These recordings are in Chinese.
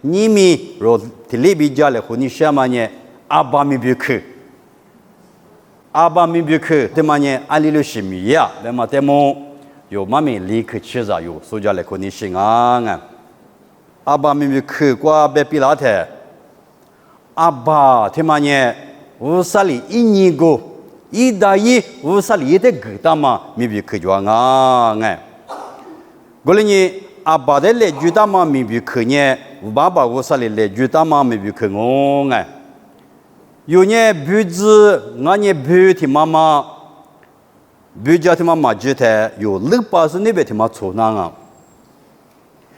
你咪若提里比家嘞，和你什么呢？阿爸咪别去，阿爸咪别去，对么呢？阿里路是米呀，对么？对么？有妈咪立刻吃着有，所以家嘞和你心安。阿爸咪别去过别比拉特，阿爸对么呢？乌萨里一年过，一大一乌萨里一得给他嘛，咪别去就安哎。过了呢，阿爸的来就他嘛咪别去呢，我爸爸乌萨里来就他嘛咪别去我哎。有呢，鼻子，我呢鼻的妈妈，鼻家的妈妈觉得有680那边的妈错那个，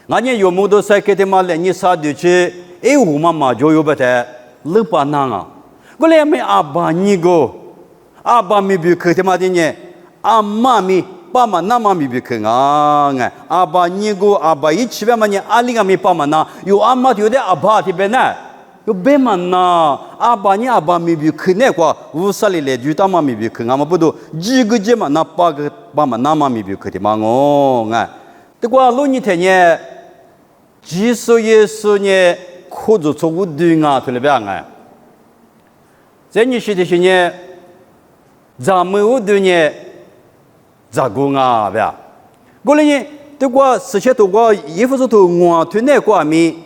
我呢有摩托车的妈来你啥的去，哎我妈妈就有不得680那个，过来没阿爸你个，阿爸没别去的妈的呢，阿妈咪爸妈那妈咪别去啊，阿爸你个阿爸一起边嘛呢，阿里个没爸妈那，有阿妈有的阿爸的边呢。有别man呐，阿爸你阿爸咪比去那个，乌萨里来就他妈咪比去，俺们不都几个节嘛，那八个爸妈那妈咪比去的嘛哦，哎，这个老年天呢，几岁也是呢，可做错误对啊，对了别哎，这你说的是呢，咱们我对呢，咋个啊别，过来呢，这个事情都个，衣服是都我对那个咪。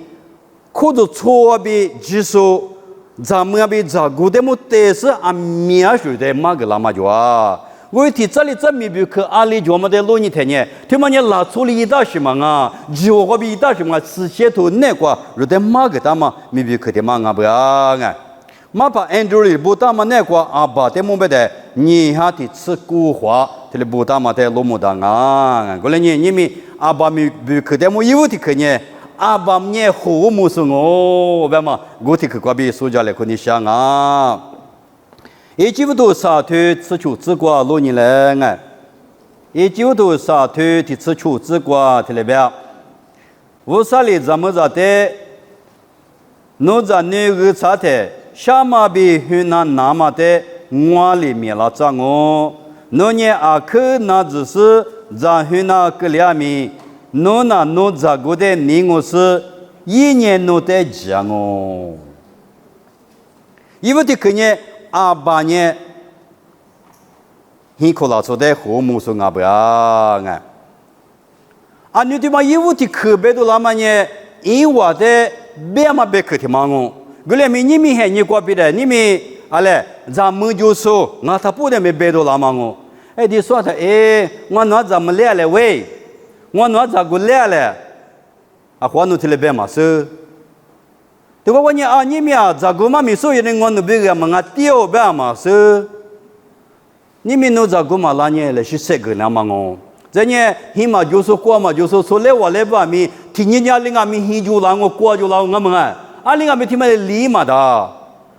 可做错别技术，咱们别照顾的么？但是阿面说的嘛个那么就啊，我提这里这没别去阿里就么的老年天呢，他们呢拉出里一大什么啊，就个比一大什么，事先都那个，有的嘛个他嘛没别去的嘛啊不啊哎，嘛把 Android 不他嘛那个阿爸的么别的，你还得吃古话，这里不他嘛的老么的啊，过来呢你们阿爸没别去的么有的去呢。阿爸mnie好木生哦，别嘛，我听过比苏家来跟你想啊，一几乎都沙推吃球吃过老年人哎，一几乎都沙推的吃球吃过听了别，我啥里怎么着的，侬在那个啥的，下马比云南那么的，我里面了张哦，侬呢阿克那只是在云南个两米。侬那侬咋个的？你我是1年侬在讲哦，因为这个呢，阿爸呢，很可老说的和睦说阿不呀哎，啊你对嘛？因为这个别的那么呢，因为的别嘛别个的嘛哦，过来你们还你过别的，你们阿嘞，咱们就说，我他不得没别的那么哦，哎，你说他哎，我那怎么来了喂？我那咋个来了？啊，花奴提了别嘛是？这个我呢啊，你们啊，咋个嘛没说有人我那别个嘛，我丢别嘛是？你们那咋个嘛那呢？来是谁个那嘛哦？这呢，他嘛就是过嘛，就是说来我来吧咪，听人家另外咪很就让我过就让我们哎，啊另外咪听嘛理嘛的，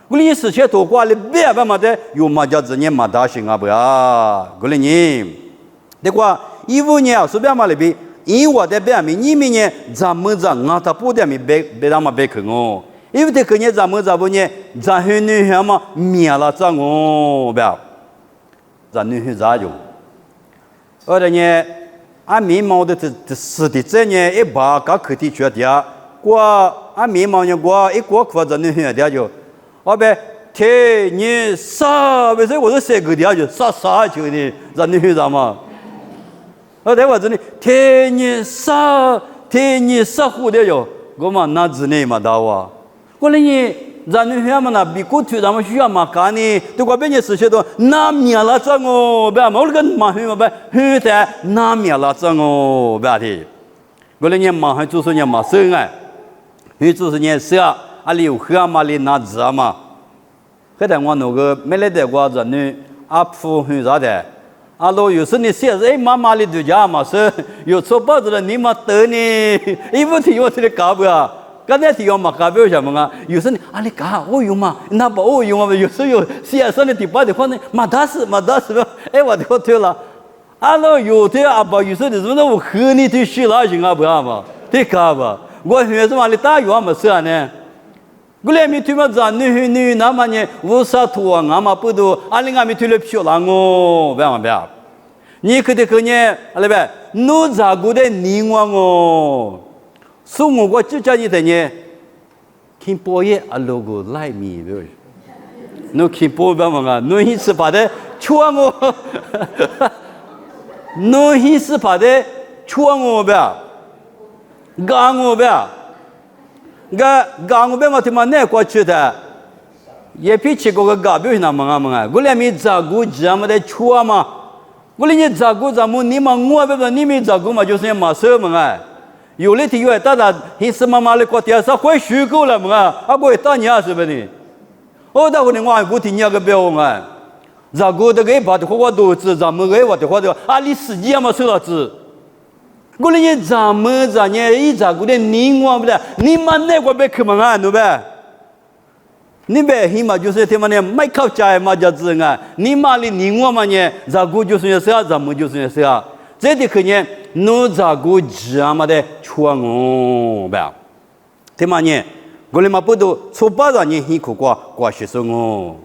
我哩事情多过哩别别嘛的，有嘛叫子呢嘛大行啊不呀？我哩呢，这个衣服呢，随便嘛哩比。因我的别名，你们呢？咱们这俺他不得没别他妈别去哦，因为这个呢，咱们这不呢，咱很女孩嘛，灭了这哦，别，咱女孩咋用？而且呢，俺眉毛的这是的这呢，一把搞课题学的，过俺眉毛呢，过一过课咱女孩的就，我别天你啥？为啥我是谁个的就啥就的，咱女孩子嘛。我在我这里，天你啥活的哟？我嘛那子呢嘛大哇！我哩呢，咱女孩嘛那比过去咱们需要嘛干呢？对个别人事情都那面了整哦，别嘛我个嘛很嘛别很在那面了整哦，别的。我哩呢嘛还就是呢嘛生哎，还就是呢是啊，阿里有喝嘛哩那子嘛。后来我那个没来的我咱女阿婆很啥的。阿罗有时你写哎妈妈里头家嘛是有错报纸了你嘛得呢，一不提我这里搞不啊，刚才提我嘛搞不什么啊？有时你啊你搞我有嘛，那不我有嘛？有时有写上的第八的话呢，嘛打死吧，哎我的我对了，阿罗有的阿爸有时你怎么我和你去学了行啊不啊嘛？对搞吧？我学什么里打药嘛是啊呢？过来咪推嘛咱女那么呢，无啥图啊，俺嘛不都，阿里俺咪推了漂亮哦，别嘛别，你可得可呢，阿里别，侬咋个的你我哦，送我就叫你的呢，听波耶阿罗个来米的，侬听波别么个，侬一次把的戳我，侬一次把的戳我别，干我别，干我别嘛他妈那过去的，也比起个干别那么个，我连米照顾这么的戳嘛，我连你照顾咱们你嘛我别你没照顾嘛就是马手么个。有的体育大家平时妈妈的过电视会虚构了嘛？啊，不会打你是不是？哦，那可能我估计你个标啊，咋个的个把的花多子，咱们个话的话的啊，你自己嘛收了子。我那你咱们咱呢，一咋个的你我不的，你们那个别去嘛啊，对吧？你别起码就是他妈的没靠家嘛叫子啊，你妈的你我嘛呢，咋个就是啥，咱们就是啥。这的可能侬咋个这么的穿哦，吧？对吗？呢，我们嘛不都初八让你辛苦过学生哦。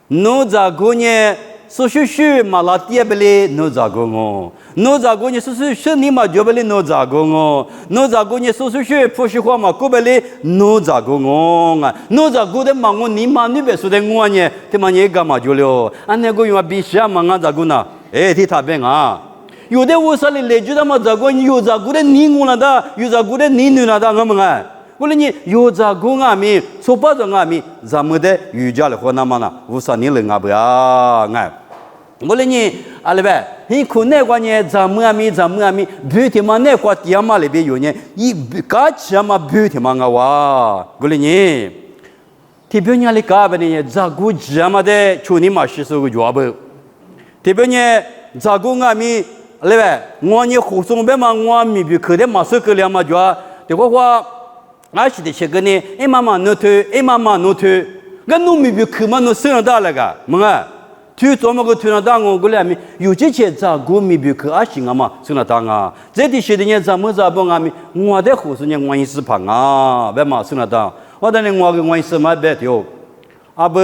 侬咋个呢？苏叔叔嘛拉爹不嘞？侬咋个哦？侬咋个呢？苏叔叔你嘛就不嘞？侬咋个哦？侬咋个呢？苏叔叔不喜欢嘛？过不嘞？侬咋个哦？啊，侬咋个的嘛？我你嘛你别说的我呢？对吗？你干嘛就了？俺那个用比啥嘛？俺咋个呢？哎，替他变啊！有的我说的来句他妈咋个有咋个的你我那的，有咋个的你女那的我们啊，我说你有咋个俺们，说不着俺们，咱们的瑜伽的话那么呢，无啥你人啊不呀哎，我说你阿里呗，你看那个呢，咱们，不他妈那个地嘛里边有呢，一干起嘛不他妈个哇，我说你，特别呢里干不呢，咋个这么的，去你妈洗手个脚不，特别呢咋个俺们。对吧？我你护送别嘛，我咪比可的马手个两嘛就啊，这个话，俺是的些个呢，哎妈妈弄推，哎妈妈弄推，俺弄咪比可嘛弄生了大了个，么啊？推怎么个推了大我过来咪，有这些咋个咪比可啊行啊嘛，生了大啊？这的些的呢，咱们咋不俺咪，我的护送呢，我也是胖啊，别嘛生了大，我的呢我个我也是嘛别条，啊不，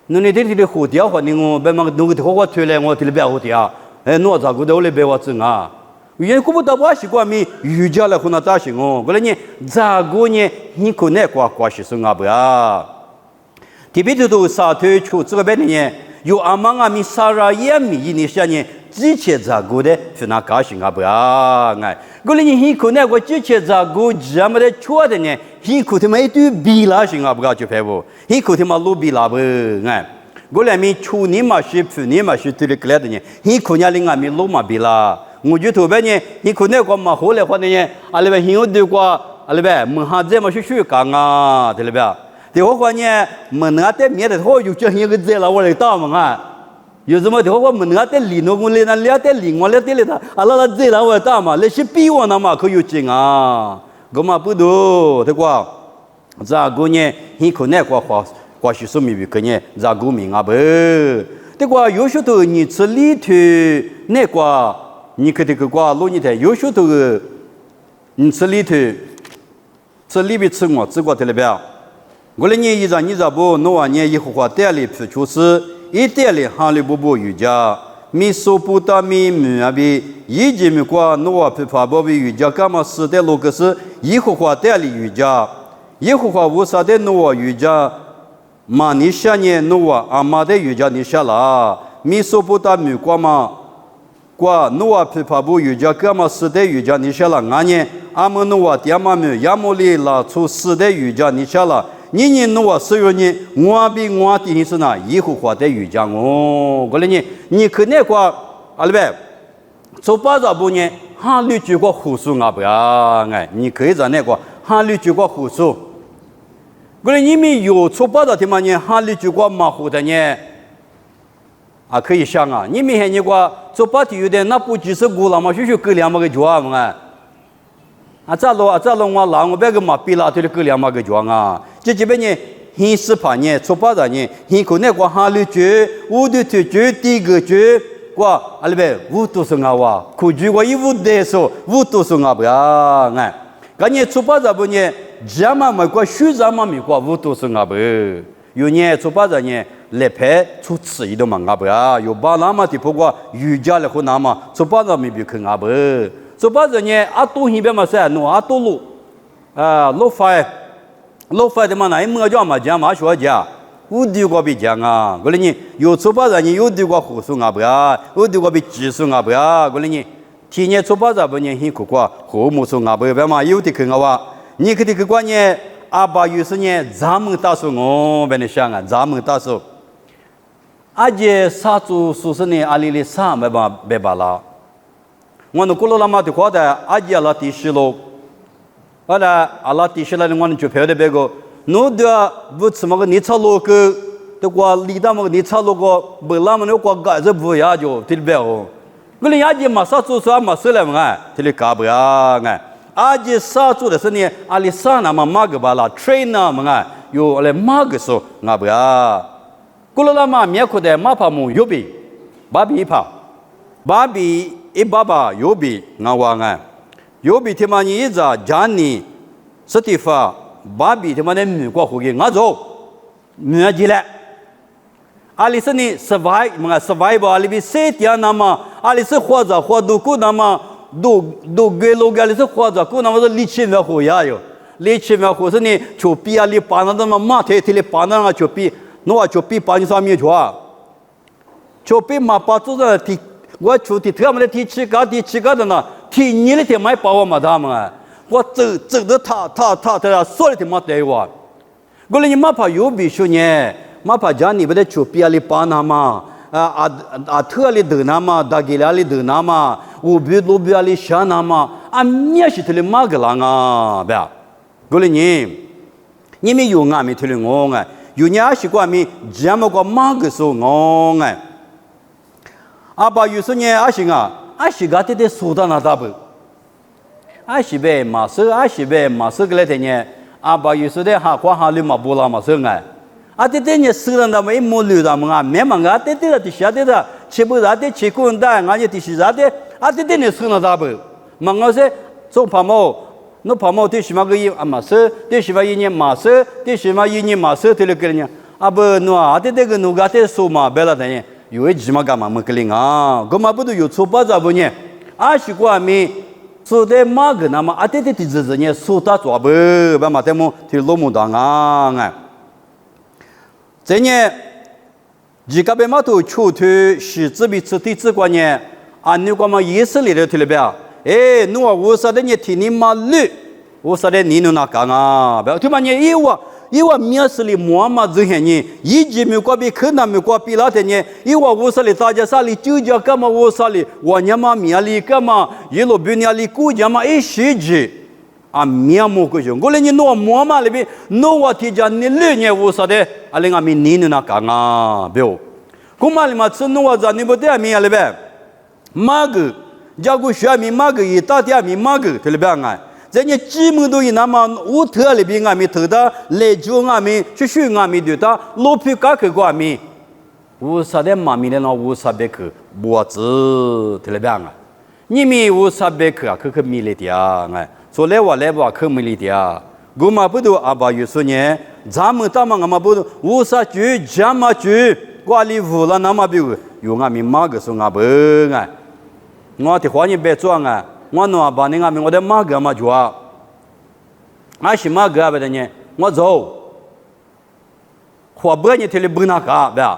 侬那点的火掉话呢，我别嘛弄个火推来，我推了别火掉。哎，侬咋个的？我来别我整啊！因为古不到我习惯咪瑜伽来和那打行哦。过来呢，咋个呢？你可能过习生啊不呀？特别都沙头出这个边呢，有阿妈阿咪沙拉也咪那些呢，之前咋个的是那搞行啊不呀？哎，过来呢，你可能之前咋个这么的错的呢？你可能没对比啦行啊不噶就排不？你可能嘛路比啦不？哎。过来咪处你嘛是处你嘛是对的来的呢，你可能另外咪路嘛比啦，我就头边呢，你可能个嘛后来话呢，阿里边有的个阿里边门下这么是虚讲啊，对了吧？对我话呢，门下在面的话有叫一个在了我来打嘛啊，有什么对我门下在里头我来那俩在里我来在里头，阿拉在了我打嘛，那些比我那嘛可有劲啊，我嘛不多，对个，咋个呢？你可能个话。过去说明个呢，咋个明啊不？这个有时候你这里头那个，你看这个瓜路你睇，有时候你这里头，这里边吃我这个对了吧？我来年一张你咋不？弄完年以后话带来皮就是一带来行里不瑜伽，米苏布达米米那边以前米瓜弄完皮发包比瑜伽干嘛是的路个是以后话带来瑜伽，以后话无啥的弄完瑜伽。嘛，你下年弄啊，阿妈的瑜伽你下啦，米苏布达米瓜嘛，瓜弄啊，琵琶布瑜伽干嘛是的瑜伽你下啦，俺呢，阿们弄啊，爹妈们亚摩利拉出是的瑜伽你下啦，你弄啊，所有呢，我比我的是哪，以后花的瑜伽哦，过来呢，你可那个阿里呗，做八咋不呢？哈里举个护手啊不呀？哎，你可以在那个哈里举个护手。过来你们有出八的地方呢，哈里就过马虎的呢，啊可以想啊，你们还你个出八的有的那不就是古了嘛，就是够两个脚嘛，啊咋了我拿我别个马比拉对的够两个脚啊，这边呢，很是怕呢，出八的呢，很可能个哈里就我的就第一个就过阿里边五多是啊哇，可就个一五的说五多是啊不呀哎，赶紧出八的不呢？这嘛没过，学这嘛没过，五都是阿不，有年做把人呢来拍出吃一顿嘛阿不呀，有把那么的不过瑜伽了和那么做把人没比看阿不，做把人呢阿多一边嘛噻，弄阿多路，路发，老发的嘛那么叫嘛讲嘛说讲，有对过比讲啊，过来你有出发人有对过护送啊不呀，有对过比技术啊不呀，过来你天天出发者不年辛苦过，和睦送啊不呀嘛有的看啊哇，你可的去关呢，阿爸有时呢咱们打算我别的想啊，咱们打算。阿姐杀猪说是呢，阿里的啥没办啦。我那古罗拉马的话的，阿姐拉地势喽。后来阿拉地势了的，我们就拍的别个，侬的不吃么个泥叉罗个，的话里头么个泥叉罗个，不拉么那个盖子不要就对别个。我们阿姐嘛杀猪说嘛是了嘛，对搞不呀哎。阿姐杀猪的是呢，阿里啥那么马个巴拉 trainer 嘛，有来马个说阿不呀。古罗拉马面口的马帕木有比，巴比一帕，巴比一爸爸有比我话哎，有比他妈你一直讲你，斯蒂法巴比他妈的美国后给我走，没进来，阿里是你 survive 阿里比谁点那么，阿里是活着活度过那么都给老阿里是活着过那么是力气没活呀哟，力气没活是你就比阿里把那他妈马腿里把那个就比。我就比把你上面去啊，就比马把做的提，我就提他们的提起个的呢，提你的提买把我嘛他们啊，我走的他说的提嘛对我，过来你马怕有必须呢，马怕讲你不得就比阿里把那嘛，特里得那嘛，大吉拉里得那嘛，路比阿里下那嘛，你也是提的马个啦啊，不要，过来你们有没提的我啊？有年习惯咪，这么个马个说我哎，阿爸有时呢阿行啊，阿西个的苏达那大不，阿西呗马斯个来的呢，阿爸有时的哈花哈里马布拉马斯哎，阿的呢苏达那么一毛六的么啊，没嘛阿的的下的的，吃不着的吃滚蛋，俺也的是啥的，阿的呢苏那大不，嘛我说做泡沫。那泡沫对什么个一马斯，对什么一年马斯，对什么一年马斯，对了个人，阿不诺阿的这个努嘎的数码别了的呢，有一什么干嘛么个人啊？干嘛不都有错把着不呢？阿是过咪，说的马个那么阿的日子呢，说他做不，把嘛的么提罗木当啊！这呢，几个别嘛都出头是自比自地之观呢，啊，你干嘛也是来的提了不要？哎，侬话我说的你听你妈绿，我说的你侬那讲啊，不要听嘛你因为面试里莫嘛这些人，一直没过比可能没过比那的呢，因为我说的大家说里就叫干嘛我说的，我娘嘛面里干嘛，一路比你里估计嘛一时之，啊面目个种，我来你侬莫嘛里边，侬话提讲你绿呢我说的，啊另外面你侬那讲啊，不要，我嘛里嘛吃侬话讲你不对面里边，马个。假如学民马个一大点民马个，对了边啊，人家基本都以那么乌特里边啊，咪头的来就啊咪，去学啊咪对的，老皮嘎去过咪，乌啥的马咪的那乌啥别去，脖子对了边啊，你咪乌啥别去啊，去咪里的啊，哎，说来话去咪里的啊，我嘛不都阿爸有说呢，咱们他们阿嘛不都乌啥句，咱嘛句，我里乌了那么比有啊咪马个说阿不哎。我的话你别装啊！我弄把你我的马哥嘛抓，俺是马哥不的呢，我走，话不你听里不那个不呀？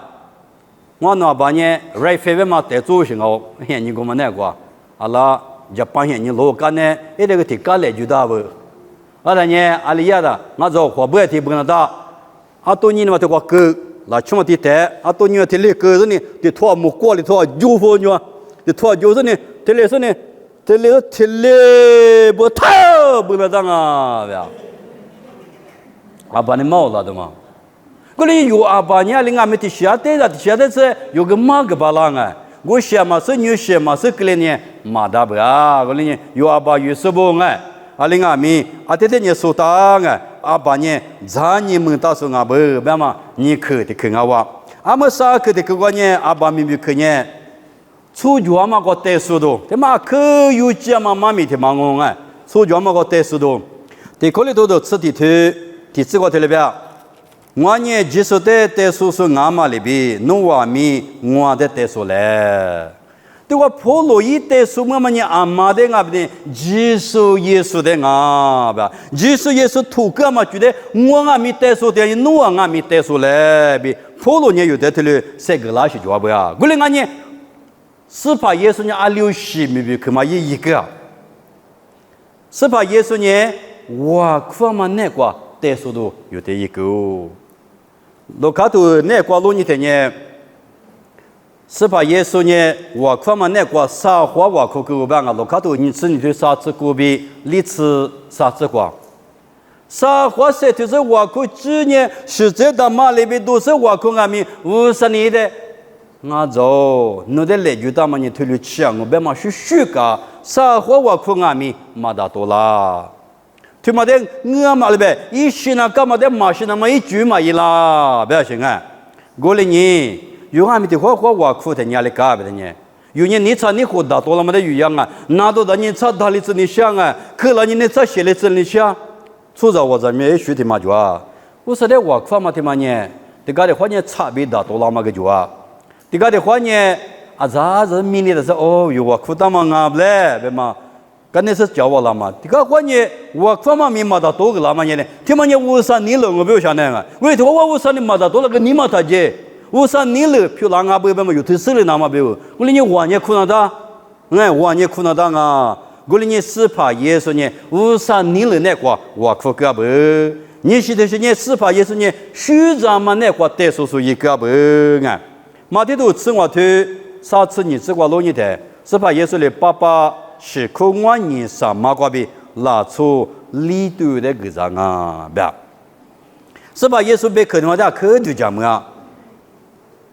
我弄把你来飞嘛带走行哦，你给我们那个，阿拉日本人你老干呢，一个提干来就大不？阿拉呢阿里亚的，我走话不提不那大，阿多年嘛这个狗，那什么提带，阿多年提里狗子呢，提拖木锅里拖酒疯呢。的拖就是呢，这里是呢，这里不透不那当啊，呀，阿爸你毛了的嘛？过来有阿爸你另外没得下的了，下的是有个马个巴郎啊，我下嘛是牛下嘛是个嘞呢，马大不啊？过来呢有阿爸有什么哎？阿另外没阿这呢说当啊，阿爸呢咱你们到时候阿不别嘛，你去的去阿哇，阿么啥去的去个呢？阿爸明明去呢。出脚嘛个带速度，他妈可有几嘛妈咪的忙我哎，出脚嘛个带速度，在口里头吃地头，第四个里边，我呢技术的带速是俺妈里边，侬话咪我的带速来，对我婆罗伊的苏么么呢阿妈的阿不的，耶稣的阿吧，耶稣土个嘛觉得我阿米的苏的，侬阿米的苏嘞，比婆罗呢有的头了，三个拉是就不呀？过来俺呢，是怕耶稣呢阿六十米比可嘛也一个，是怕耶稣呢哇可嘛那个的苏都有的一个，罗卡图那个罗尼的呢。是怕耶稣呢？我看嘛，那个撒花我可给我办啊！罗卡多你吃你对啥子过比，你吃啥子过？撒花是就是我可只呢，实在的嘛里边都是我可阿米50年的，我走，侬的来就他妈你推了枪，我别嘛是虚个，撒花我可阿米嘛大多啦。对嘛的，我嘛里边一时呢，干嘛的马是那么一句嘛一啦，不要紧啊，过来你。有阿米的花我苦的伢哩干不的呢？有人你查你活大多了么的鱼样啊？拿到的你查大哩子你想啊？可了你那查写哩子你想？出着我这边学的嘛就啊？我说的我苦嘛的嘛呢？这个的话呢差别大多了嘛个就啊？这个的话呢啊咋子明年的时候哦有我苦的嘛啊不嘞？对吗？跟那是教我了嘛？这个话呢我苦嘛没嘛大多个了嘛呢？听嘛呢50年了我不要想那个，为头我50年嘛大多了个你嘛他姐。50年了，漂亮啊！不要有特色的那么不要。我哩你晚年苦那哒，晚年苦那哒啊！我哩你是怕耶稣呢，50年了那个我苦个不？你是的是呢是怕耶稣呢，虚张嘛那个带叔叔一个不啊？马天都吃我头，上次你吃过老你的，是怕耶稣的爸爸是靠我你上马瓜比拿出里头的个啥啊？不要，是怕耶稣被可能话可就讲么啊？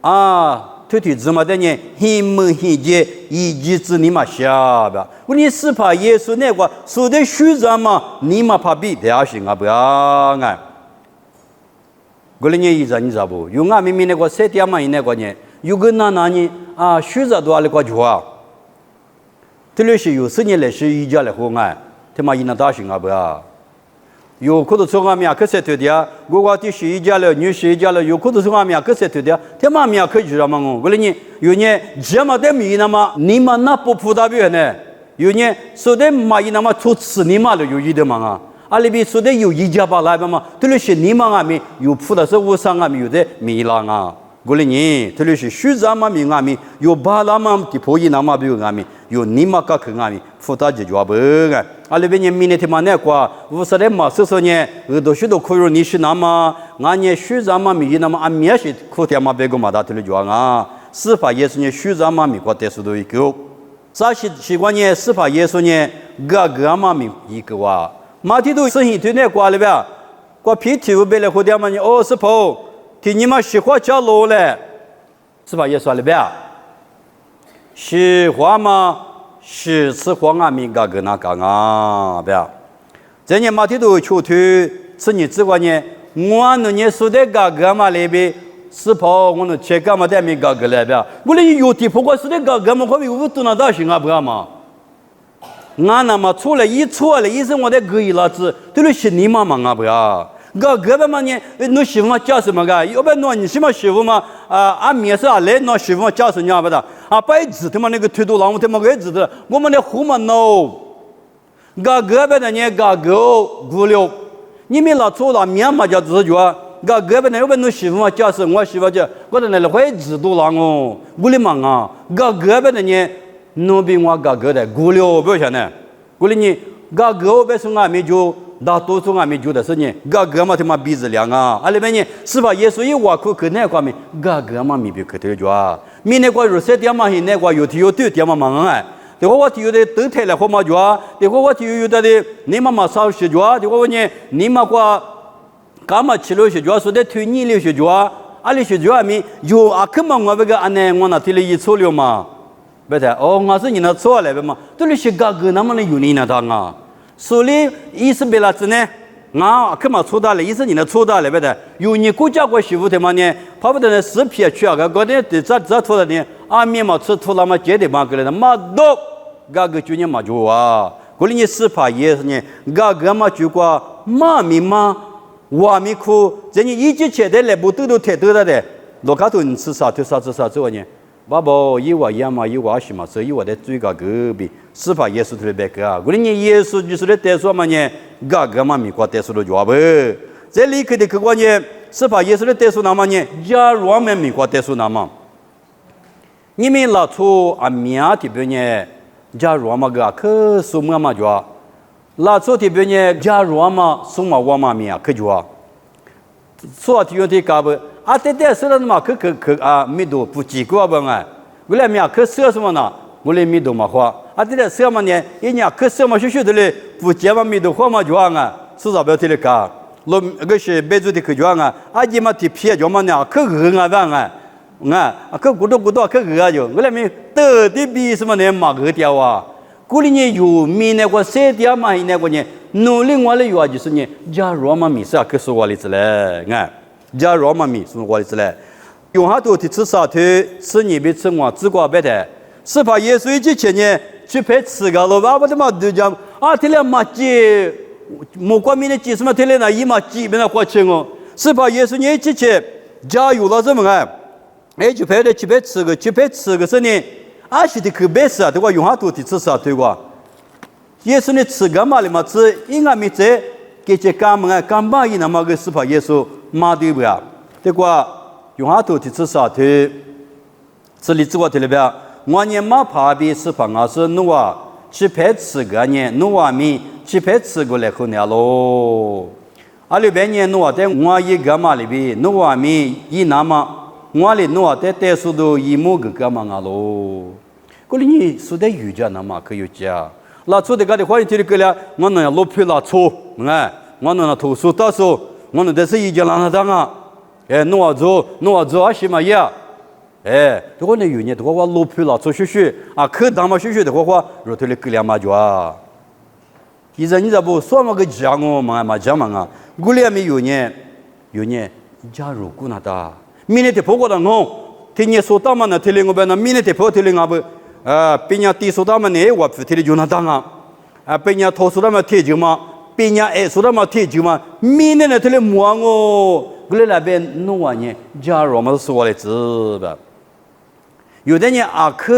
啊，推子嘛的呢，很门很节，一己子你嘛下吧？我你是怕耶稣那个说的虚张嘛，你嘛怕比的行啊不要啊？过来呢，一张你知不？有俺明明那个3点嘛，那个呢，有个那呢啊，虚张多那个就啊，这里是有10年来是一家来和俺，他妈一那大行啊不要？有可能从俺们可是对的，我的是一家了，女是一家了，有可能从俺们可是对的，他妈咪可以知道吗？我问你，有呢，这么的米那么，你们那不普达别呢？有呢，说的嘛一那么出吃你妈的有一的嘛啊？阿里边说的有一家把来嘛，这里是你们俺们有普达是50俺们有的米啦啊？我问你，这里是虚咱们米俺们有巴拉嘛的破译那么别有俺们有你妈个可俺们普达解决不个？阿里边人民的他妈那个，50的嘛，所以呢，都许多可以你是那么，俺呢虚咱们米那么俺们也是苦天嘛别个嘛大头的讲啊，司法也是呢虚咱们米个得数都一个，啥习惯呢？司法也是呢个嘛米一个哇，马蹄都生意对那个里边，个皮体不别来和他们呢哦是跑，听你们喜欢叫路嘞，司法也说里边，喜欢吗？是吃黄阿米个那个啊，不要。这年马蹄都出去，吃你吃过呢？我那年说的个嘛那边是跑，我那吃个嘛的米个来不要。我那有地不过说的个嘛，可比我都那大行啊不要嘛？俺那么错了，一错了，一是我的个一老子，对了是你妈妈啊不要。个嘛呢？侬媳妇嘛叫什么个？要不然侬你什么媳妇嘛？俺面是来，侬媳妇嘛叫什么不的？啊，白纸他妈那个推都浪，他妈个纸的，我们的户嘛 no。个别的呢，个无聊，你们老错了，面嘛叫自觉。个别的要不然侬媳妇嘛叫什么？我媳妇叫，我的那个白纸都浪哦，无理嘛啊。个别的呢，侬比我个的无聊不晓得，过来你个别是俺们就。大多数俺们觉得是呢，个嘛他妈鼻子亮啊！阿里边呢，是吧？耶稣一挖苦可那个面，个嘛没别可头着，明那个热点嘛，那个有有对点嘛忙啊！这个我提有的都太了好嘛着，这个我提有的你妈妈少些着，这个我呢，你妈个干嘛吃了些着，说的推你了些着，阿里些着阿面有阿克嘛我这个安呢，我那提了一错了嘛，不对哦，我是你那错了嘛，都是些个那么的有你那当啊。所以意思别了子呢，啊，干嘛错大了？意思你那错大了，不对？有你国家国媳妇他妈呢，怕不得那死皮去啊！个的咋错了呢？啊，面嘛吃错了嘛，绝对嘛个了，嘛都个就你嘛就啊！过来你死怕也是呢，个嘛就过嘛咪嘛，我咪哭，这你一直吃的来不都太多了的，罗卡头你吃啥就啥吃啥做呢？爸爸以我亚嘛以我是嘛，所以我的最高隔壁是怕耶稣特别个，我们耶稣就是来带说嘛呢，个嘛米过带说的家不，这里去的客观呢，是怕耶稣来带说那么呢，假如我们米过带说那么，你们老出啊米啊这边呢，假如我们个可什么嘛家，老出这边呢，假如我们什么我们米啊可家，说提用的搞不。啊，对，是了嘛，可啊，米多不几个吧哎，我来米啊，可是什么呢？我来米多嘛花，啊，对，是嘛呢？一年可是嘛，学的嘞，不结嘛米多花嘛就啊，是咋不要提了个？罗个是别做的可就啊，啊，你嘛提皮就嘛呢，可饿啊饭啊，可咕多可饿啊就，我来米到底比什么呢？嘛饿掉啊！过里呢有米那个晒掉嘛，那个呢，努力我来有啊，就是呢，假如嘛米是啊，可是我哩子嘞，假如嘛米是我哩子嘞，用下多的吃啥腿，吃你别吃我，只管别的，是怕耶稣之前呢，去拍吃个了，爸爸他妈都讲啊，天天嘛鸡，莫管米的鸡什么天天那一嘛鸡别那花钱哦，是怕耶稣呢之前加油了什么哎，去拍吃个是呢。啊，是的，可别是啊，对吧？用下多的吃啥对吧？耶稣呢吃干嘛的嘛？吃应该没在给这干嘛干巴伊那么个是怕耶稣骂对不呀？对吧？用下多的吃啥对？这里只我对了呗？我呢马怕比是怕我是努啊，去拍吃个呢，努啊米去拍吃个来后呢喽。啊，里边呢努啊在我一干嘛里边努啊米一那么我里努啊在带速度一模个干嘛啊喽？过里你说的语家那么可有家，那错的个的话你听的个了，我那要落配那错，我那投诉到时候，我那但是一家让他当啊，弄啊做啊什么呀？这个呢有呢，这个话落配那错学啊，可当嘛学的话，肉头的个两嘛就啊，你这不说嘛个讲哦嘛讲嘛啊，过里没有呢，加入过那的，明天的报告的我，听你说到嘛那听了我边那明天的报听了我不。别人提出他们呢，我不提的就那当啊，别人投诉他们提就嘛，别人爱说他们提就嘛，明年呢提了忙哦，过来那边弄完呢，假如我们说来知吧，有的人啊去，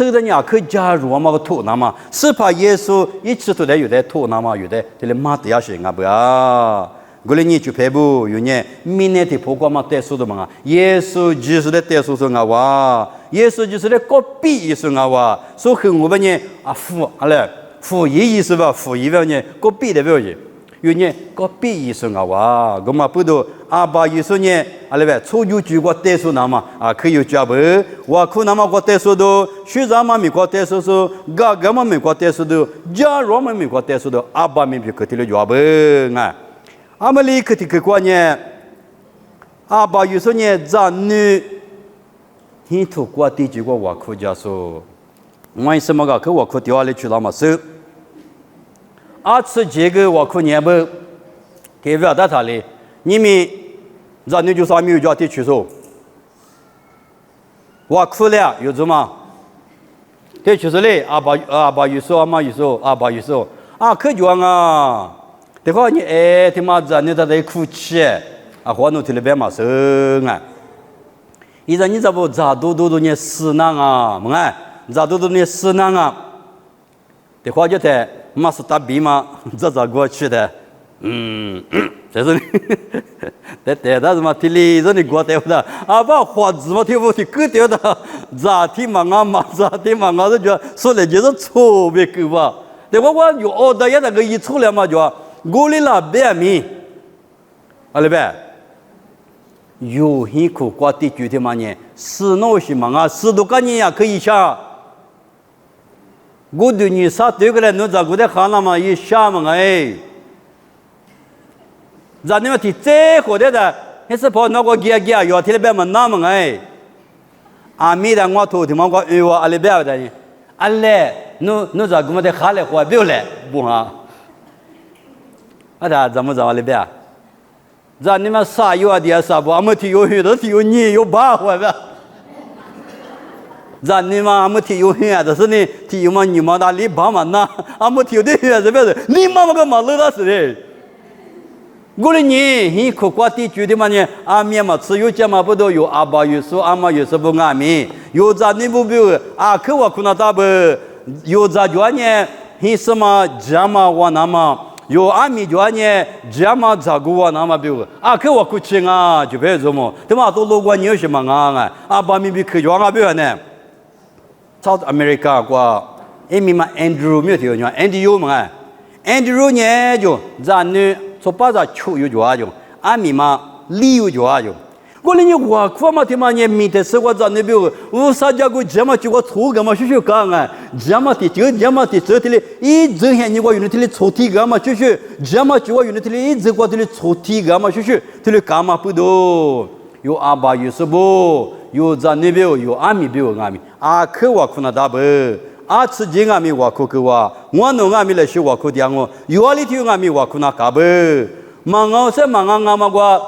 有的人啊去假如我们个土那么，是怕耶稣一起都来有的土那么有的，提了马的也是啊不呀。过来你就排布有呢，明年的报告嘛带数的嘛，耶稣就是来带数的啊哇，耶稣就是来告别意思啊哇，所以我们呢啊福音意思吧，福音吧呢告别的表现，有呢告别意思啊哇，我们不都阿爸耶稣呢啊嘞呗，初就举过带数那么啊可以有加不，我可那么过带数的，学长嘛没过带数的，哥哥嘛没过带数的，家人嘛没过带数的，阿爸没别个提了加不啊。阿们里克的个关呢？阿爸有时呢，咱女，你土过地几个瓦库家说，为什么个去瓦库掉下来去那么少？吃这个瓦库呢不？给不要到他哩，你们咱女就上面有家地去说，瓦库了有什么？对，就是嘞，阿爸有说，阿妈有说，阿爸有说，可讲啊。这个你他妈子你在哭泣啊，话侬听了别嘛声啊！现在你这不咋多你死难啊？咋多你死难啊？这话就在嘛是打比嘛，这咋过去的？这是对的什么听里人的过对不的？把话字嘛听不听够对的？咋听嘛咋听嘛就觉说的就是错别够吧？这我有哦的也那个一错了嘛就。我哩那边咪，阿里边有很苦瓜地具体嘛呢？是那些嘛是都干你呀可以下。我对你啥对个来，侬咋个在喊那么一下嘛咱你们提最好的，还是跑那个要提了别嘛那么阿弥的我头的嘛我阿里边的呢，阿嘞，侬咋个么在喊来话不来不哈？怎么里边？咱你们啥有啊？的啥不？俺们提有许多提有你有八回吧？咱你们俺们提有许啊？但是呢，提有嘛你们那里八嘛那？俺们提有的许是不是？你妈妈个嘛乐那是的？古里你he可瓜地区的嘛呢？阿面嘛，只有这嘛不都有阿爸有叔，阿妈有叔不阿米，有咋你不表？阿克我可能打不，有咋就呢？he什么家嘛我那么，有阿米就呢家嘛咋个我那么表？阿克我苦情啊，就别做么？对嘛都路过你有什么啊？阿爸咪比克就阿表呢？South America qua em mà Andrew mới thiếu nhau Andrew mà Andrew nhé jo za nu so pa za chu yu jo ajo ami ma li yu jo ajo ko le ni wa kwa ma te ma nye mi te se wa za ne bi u sa ja go jama chu go chu ga ma shu shu ka nga jama ti chu te le i zhe he ni go yu ne te le chu ti ga ma shu shu jama chu go yu ne te le i zhe go te le chu ti ga ma shu shu te le ka ma pu do yo aba yu so bo yo za ne bi yo ami bi nga mi a ke wa kuna da be a chi jing ami wa ko ke wa ngwa no nga mi le shi wa ko dia ngo yo ali ti nga mi wa kuna ka be ma nga se ma nga ma gwa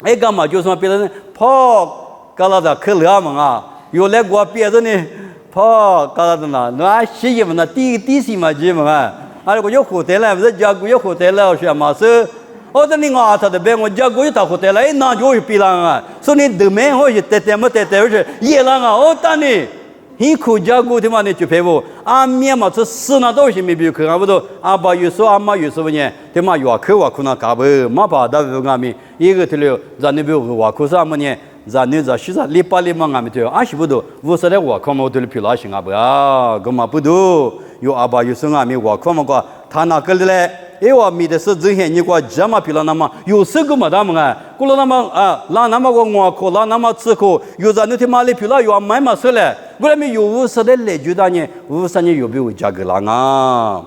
e ga ma jo so pe ne pho ka la da ke le ma nga yo le gwa pe de ne pho ka la da na na shi ye ma na ti si ma ji ma nga a ko yo ko te la ze ja gu yo ko te la sha ma se o de ni nga ta de be ngo ja gu yo ta ko te la e na jo pi la nga so ni de me ho ye te ma te ho ye la nga o ta ni he could jago the money to pay. I mean, much sooner those maybe you can have about you so am you so many. The ma you are Kuna Kabu, Mapa, Davugami, eager to live Zanibu, Wakusa money, Zaniza, she's a lipali mangamito. Ashibudo, Vusarewa, come out to the Pilashing Abba, Gomapudu, you are by you sungami, Wakomaga, Tanakale. Ewa mi de se zhe ni kwa jama pila nama yu se gu ma da ma ku la nama la nama go ngwa ko la nama tsu ko yu za ne te ma le pila yu mai ma se le gu le mi yu wu se de le ju da ni wu sa ni yu bi wu ja ge la nga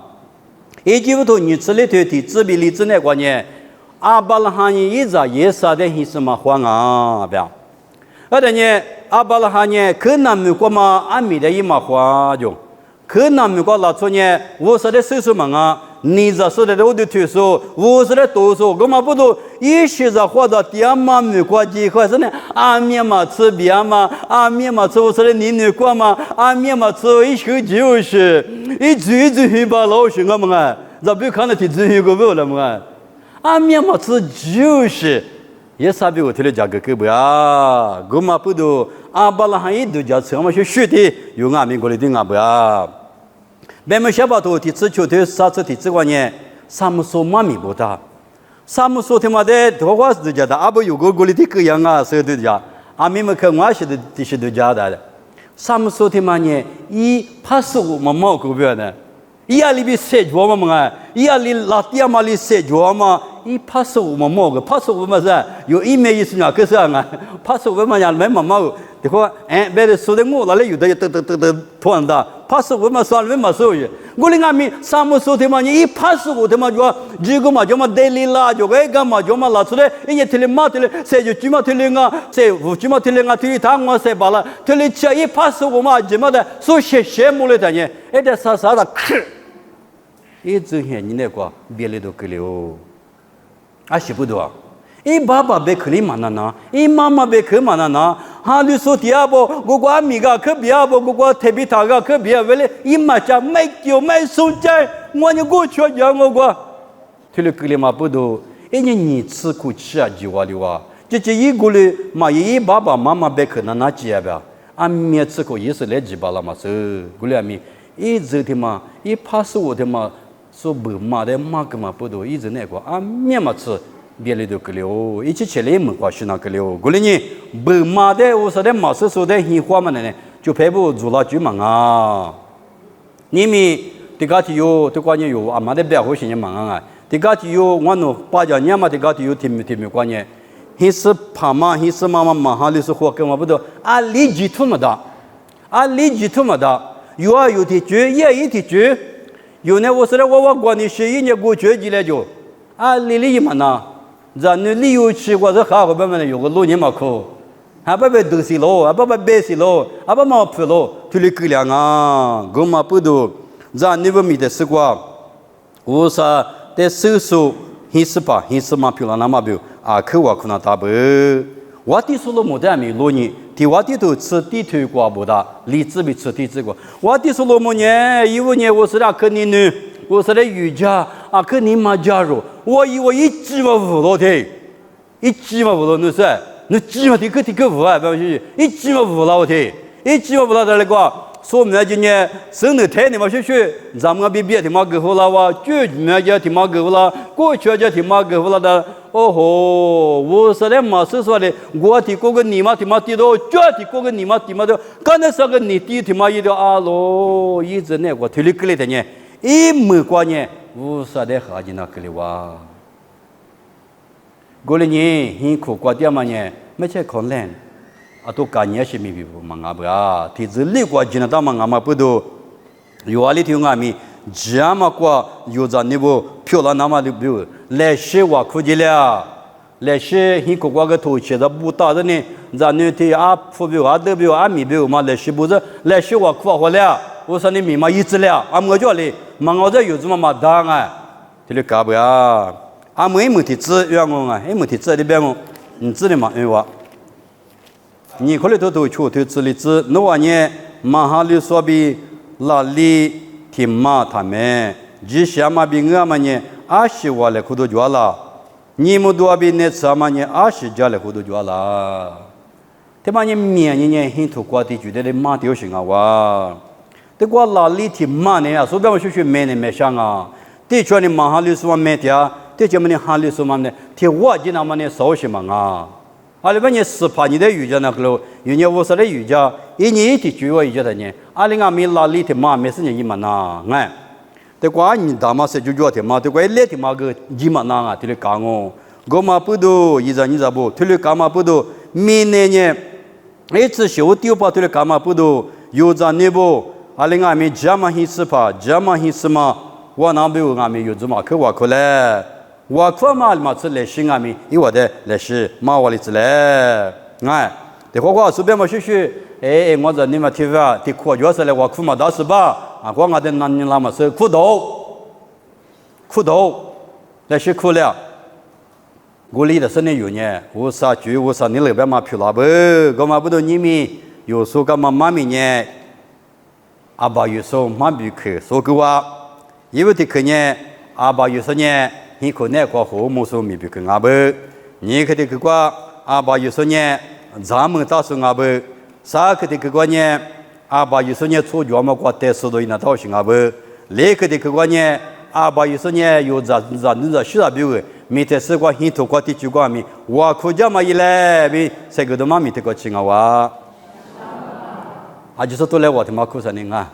e ji bu to ni tse le te ti zhi bi li zhi ne kwa ni a ba la ha ni yi za ye sa de hi se ma hua nga ba a de ni a ba la ha ni ke na mi ko ma a mi de yi ma hua jo ke na mi ko la cho ni wu se de se su ma nga你这说的都得推说，我说的多说，干嘛不都一些在活到点嘛没关系，可是呢，阿面嘛吃别嘛，阿面嘛吃我说的你你过嘛，阿面嘛吃一口就是一嘴很把老许我们啊，这不看得起嘴个不了嘛，阿面嘛吃就是，也啥比我听的价格可不呀，干嘛不都阿巴拉汉一都叫吃我们去学的，有阿面过来的阿不呀。别们小巴头提出球队啥子提出过呢？萨姆索妈咪不大，萨姆索他妈的多花是家的，阿不有个过来的个样啊，是的家，阿咪们看我是的，是的家的。萨姆索他妈呢，一怕是我妈妈个别的，一里边写着嘛嘛，一里拉蒂亚嘛里写着嘛，一怕是我妈妈个，怕是我嘛是有一枚意思呢，可是啊，怕是我嘛呀，没妈妈个，的话，别的说的我那里有的突然的。怕是我们算为嘛所以，我哩俺们萨姆说的嘛，你一怕是我的嘛就这个嘛就嘛得哩啦，就个嘛就嘛拉出来，人家听哩嘛听哩，谁就只嘛听哩啊，谁无只嘛听哩啊，听哩他我谁罢了，听哩吃一怕是我嘛怎么的，所以羡慕了的呢，哎的啥啥的，一直很你那个别的都可以哦，啊是不多。一爸爸别克里嘛那，一妈妈别克嘛那，哈律说第二步，我阿米个可别不，我特别他个可别为了，一嘛家没酒没送在，我你过去讲我个，听了克里嘛不多，你吃苦吃啊就话的话，这一个嘞嘛一爸爸妈妈别克那接吧，阿米吃苦也是来几把了嘛是，过来米一直的嘛，一怕是我的嘛，说不嘛的嘛个嘛不多，一直那个阿米嘛吃。别的都可了，一起起来没关系那可了。过来呢，不嘛的，我说的马是说的很花嘛呢，就排不住了就忙啊。你们这个有，这个有阿妈的别好些人忙啊。这个有我那八家年嘛，这个有听没关系。还是爸妈，还是妈妈忙哈，就是活干嘛不都？啊，理解图么的，啊，理解图么的，有啊有的绝，也有的绝。有呢，我说的我管你是一年过绝几来就，啊，理嘛呢？咱那旅游去或者好个别么有个路你嘛可，还不别东西咯，还不别白西咯，还不毛皮咯，土里狗粮啊，我嘛不多，咱那个米的是quoi，我说在手手还是吧，还是嘛皮了那么表，啊，可我可能打不，我的说了没得米路呢，第我的都吃地头瓜不大，荔枝没吃地枝瓜，我的说了么呢，15年我是那可你呢，我是那瑜伽啊，可你嘛加入。我以为一鸡嘛无老天，一鸡嘛无老你说，你鸡嘛这个无啊，不是一鸡嘛无老天，一鸡嘛无老的那个。说明今年生的太你妈学，咱们别他妈给好了哇，就那家他妈给好了，过去家他妈给好了的，哦吼，我说的嘛是说的，我提过个你妈他妈提到，就提过个你妈他妈的，刚才说个你提他妈一条阿罗，一直那我推理过来的呢，一没关呢，我说的哈就那个了哇，过来呢，辛苦过点嘛呢，没吃可怜。啊，都干年是咪咪不忙啊不啊？提子里过今天忙啊嘛不都？有啊里头啊咪，这么过有在那不漂亮那么的不？来些我估计了，来些很苦过个头切的不大的呢，在那天啊付表啊得表啊咪表嘛来些不是来些我苦好了，我说你咪嘛一直了，啊我叫你忙我这有这么嘛当啊，这里搞不啊？啊没没提子冤枉啊，没提子的冤枉，你知道吗？我。你可能都出头子里子，那玩意马哈里说比拉里提马他们，只下嘛比我们呢，80瓦来苦都做了，你们多比那次嘛呢，80家来苦都做了，他妈呢面呢很土瓜地觉得的马丢行啊哇，这个拉里提马呢啊，说不我学没呢没想啊，的确呢马哈里说没的，的确么呢哈里说嘛呢，提我今那么呢少些嘛啊。阿里半年18年的瑜伽那个喽，有年50的瑜伽，一年一天就要瑜伽的呢。阿里阿米拉里的嘛，没事年一嘛那，哎，这个你大嘛是就叫的嘛，这个来的嘛个一嘛那啊，这里讲哦，我嘛不多，一张你咋不？这里讲嘛不多，明年呢，一次小丢把这里讲嘛不多，有在那不？阿里阿米加嘛很死怕，加嘛很死嘛，我那边有阿米有怎么去我去嘞？我可嘛吃来西阿米，因为的来西马瓦里子嘞，哎，这个随便嘛学学，哎，我这你们听话，听课就是来我可嘛打是吧？啊，我的那你那么是苦头，来学苦了，我里的是你有呢，我啥句我啥你那边嘛漂亮不？我嘛不懂你们有时候干嘛妈咪呢？阿爸有时候妈咪去说个话，因为的去呢，阿爸有时呢。你可能过后没说没别个阿伯，你可得个个阿爸有时呢，咱们打算阿伯，啥可得个个呢？阿爸有时呢出脚嘛过带死的那套型阿伯，来可得个个呢？阿爸有时呢有咱需要别个，没得事过很多过地区过咪，我可家嘛一来咪，这个都嘛没得个情啊哇，啊就是都来我他妈苦啥呢啊？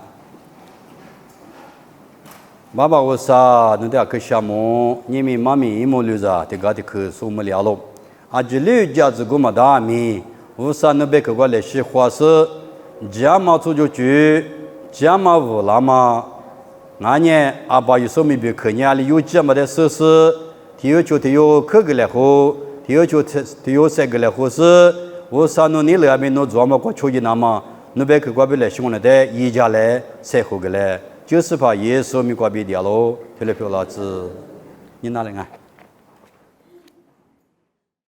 爸爸我说，那点去项目，你们妈咪一毛六着，这个的去说没了喽。啊，这六家子个么大米，我说那边去过来些花市，家嘛出就去，家嘛无啦嘛。俺呢，阿爸有时候没别去，家里有家嘛的事事，体有就体有去个来后，体有就体有三个来后是，我说那你那边弄做嘛过出去那嘛，那边去过边来些我那的一家来三后个来。就是怕耶稣没挂别掉喽，退了票老子，你哪里啊？